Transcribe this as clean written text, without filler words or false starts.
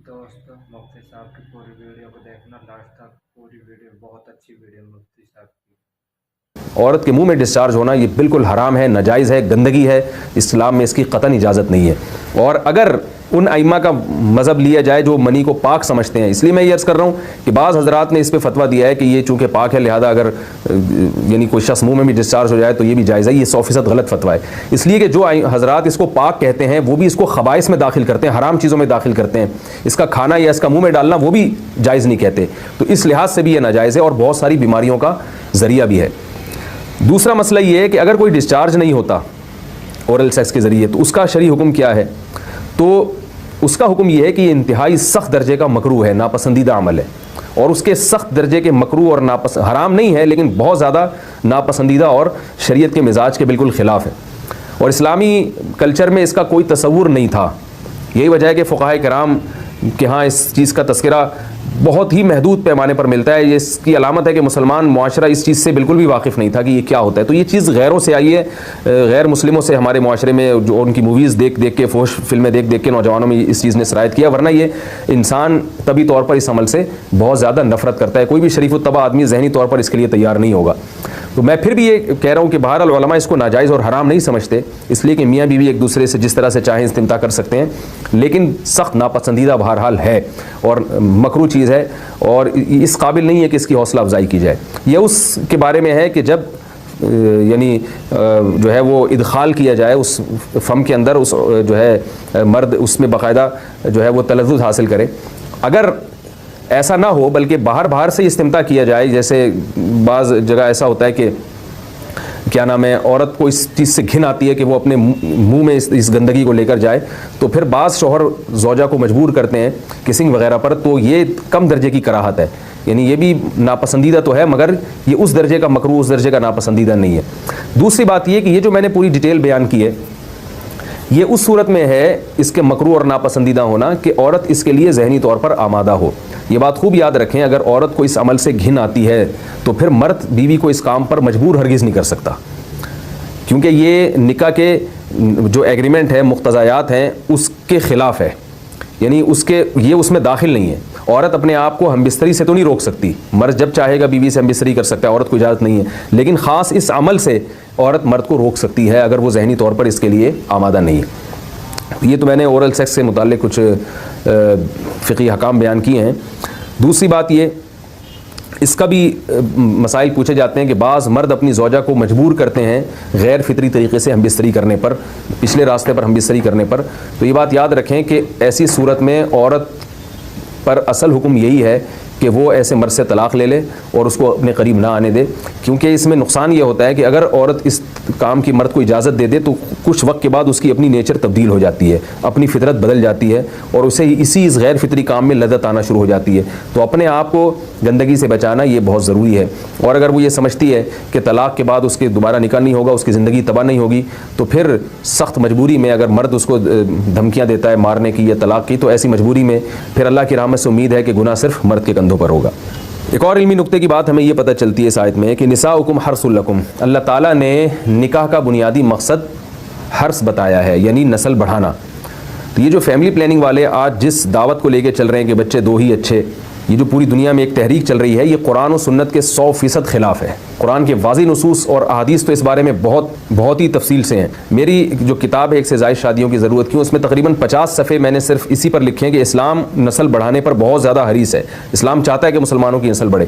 दोस्त मुफ्ती साहब की पूरी वीडियो को देखना लास्ट तक, पूरी वीडियो बहुत अच्छी वीडियो मुफ्ती साहब की। औरत के मुंह में डिस्चार्ज होना ये बिल्कुल हराम है, नाजायज़ है, गंदगी है, इस्लाम में इसकी क़तन इजाज़त नहीं है। और अगर उन अइम्मा का मज़हब लिया जाए जो मनी को पाक समझते हैं, इसलिए मैं ये अर्ज़ कर रहा हूँ कि बाज़ हज़रात ने इस पे फतवा दिया है कि ये चूँकि पाक है लिहाजा अगर यानी कोई शख्स मुंह में भी डिस्चार्ज हो जाए तो ये भी जायज़ है। ये 100% गलत फतवा है, इसलिए कि जो हज़रात इसको पाक कहते हैं वो भी इसको ख़बाइस में दाखिल करते हैं, हराम चीज़ों में दाखिल करते हैं। इसका खाना या इसका मुँह में डालना वो भी जायज़ नहीं कहते, तो इस लिहाज से भी ये नाजायज़ है और बहुत सारी बीमारियों का ज़रिया भी है। दूसरा मसला ये है कि अगर कोई डिस्चार्ज नहीं होता ओरल सेक्स के ज़रिए तो उसका शरई हुक्म क्या है? तो उसका हुक्म ये है कि ये इंतहाई सख्त दर्जे का मकरूह है, नापसंदीदा अमल है, और उसके सख्त दर्जे के मकरूह और हराम नहीं है लेकिन बहुत ज़्यादा नापसंदीदा और शरीयत के मिजाज के बिल्कुल ख़िलाफ़ है, और इस्लामी कल्चर में इसका कोई तसव्वुर नहीं था। यही वजह है कि फ़ुक़हा किराम के यहाँ इस चीज़ का तज़किरा बहुत ही महदूद पैमाने पर मिलता है। ये इसकी अलामत है कि मुसलमान मुआशरा इस चीज़ से बिल्कुल भी वाकिफ़ नहीं था कि ये क्या होता है। तो ये चीज़ गैरों से आई है, गैर मुस्लिमों से हमारे मुआशरे में जो उनकी मूवीज़ देख देख के, फोश फिल्में देख देख के नौजवानों में इस चीज़ ने सरायत किया, वरना ये इंसान तभी तौर पर इस अमल से बहुत ज़्यादा नफ़रत करता है। कोई भी शरीफ़ुत्तबा आदमी ज़हनी तौर पर इसके लिए तैयार नहीं होगा। तो मैं फिर भी ये कह रहा हूँ कि बहरहाल उलमा इसको नाजायज़ और हराम नहीं समझते, इसलिए कि मियाँ बीवी एक दूसरे से जिस तरह से चाहें इस्तिमता कर सकते हैं, लेकिन सख्त नापसंदीदा बहरहाल है और मकरूह चीज़ है और इस काबिल नहीं है कि इसकी हौसला अफजाई की जाए। यह उसके बारे में है कि जब यानी जो है वो इदखाल किया जाए उस फम के अंदर, उस जो है मर्द उसमें बाकायदा जो है वो तलज़्ज़ुज़ हासिल करे। अगर ऐसा ना हो बल्कि बाहर से इस्तिमता किया जाए, जैसे बाज़ जगह ऐसा होता है कि क्या नाम है, औरत को इस चीज़ से घिन आती है कि वो अपने मुंह में इस गंदगी को लेकर जाए, तो फिर बाज़ शौहर ज़ौजा को मजबूर करते हैं किसिंग वगैरह पर, तो ये कम दर्जे की कराहत है, यानी ये भी नापसंदीदा तो है मगर ये उस दर्जे का मकरूह, उस दर्जे का नापसंदीदा नहीं है। दूसरी बात ये कि ये जो मैंने पूरी डिटेल बयान की है ये उस सूरत में है इसके मकरूह और नापसंदीदा होना कि औरत इसके लिए ज़हनी तौर पर आमादा हो। ये बात खूब याद रखें, अगर औरत को इस अमल से घिन आती है तो फिर मर्द बीवी को इस काम पर मजबूर हरगिज़ नहीं कर सकता, क्योंकि ये निकाह के जो एग्रीमेंट है, मुख्तज़ायात हैं, उसके ख़िलाफ़ है, यानी ये उसमें दाखिल नहीं है। औरत अपने आप को हमबिस्तरी से तो नहीं रोक सकती, मर्द जब चाहेगा बीवी से हमबिस्तरी कर सकता है, औरत को इजाज़त नहीं है, लेकिन ख़ास इस अमल से औरत मर्द को रोक सकती है अगर वो ज़हनी तौर पर इसके लिए आमादा नहीं है। ये तो मैंने ओरल सेक्स से मुताल्लिक़ कुछ फ़िक़ही हकाम बयान किए हैं। दूसरी बात ये, इसका भी मसाइल पूछे जाते हैं कि बाज़ मर्द अपनी ज़ौजा को मजबूर करते हैं गैर फितरी तरीक़े से हमबिस्तरी करने पर, पिछले रास्ते पर हमबिस्तरी करने पर। तो ये बात याद रखें कि ऐसी सूरत में औरत पर असल हुक्म यही है कि वो ऐसे मर्द से तलाक़ ले ले और उसको अपने करीब ना आने दे, क्योंकि इसमें नुकसान ये होता है कि अगर औरत इस काम की मर्द को इजाज़त दे दे तो कुछ वक्त के बाद उसकी अपनी नेचर तब्दील हो जाती है, अपनी फितरत बदल जाती है और उसे इस गैर फितरी काम में लذत आना शुरू हो जाती है। तो अपने आप को गंदगी से बचाना ये बहुत ज़रूरी है। और अगर वो ये समझती है कि तलाक़ के बाद उसके दोबारा निकाह नहीं होगा, उसकी ज़िंदगी तबाह नहीं होगी, तो फिर सख्त मजबूरी में अगर मर्द उसको धमकियाँ देता है मारने की या तलाक़ की, तो ऐसी मजबूरी में फिर अल्लाह की रहमत से उम्मीद है कि गुनाह सिर्फ मर्द के कंधों पर होगा। एक और इल्मी नुक्ते की बात हमें ये पता चलती है इस आयत में कि निसाउकुम हर्सुल लकुम, अल्लाह ताला ने निकाह का बुनियादी मकसद हर्स बताया है, यानी नस्ल बढ़ाना। तो ये जो फैमिली प्लानिंग वाले आज जिस दावत को लेके चल रहे हैं कि बच्चे दो ही अच्छे, ये जो पूरी दुनिया में एक तहरीक चल रही है, ये कुरान और सुन्नत के 100% ख़िलाफ़ है। कुरान के वाज़ी नसूस और अहादीस तो इस बारे में बहुत ही तफसील से हैं। मेरी जो किताब है एक से ज़ायद शादियों की ज़रूरत क्यों, उसमें तकरीबन 50 सफ़े मैंने सिर्फ इसी पर लिखे हैं कि इस्लाम नस्ल बढ़ाने पर बहुत ज़्यादा हरीस है। इस्लाम चाहता है कि मुसलमानों की नस्ल बढ़े।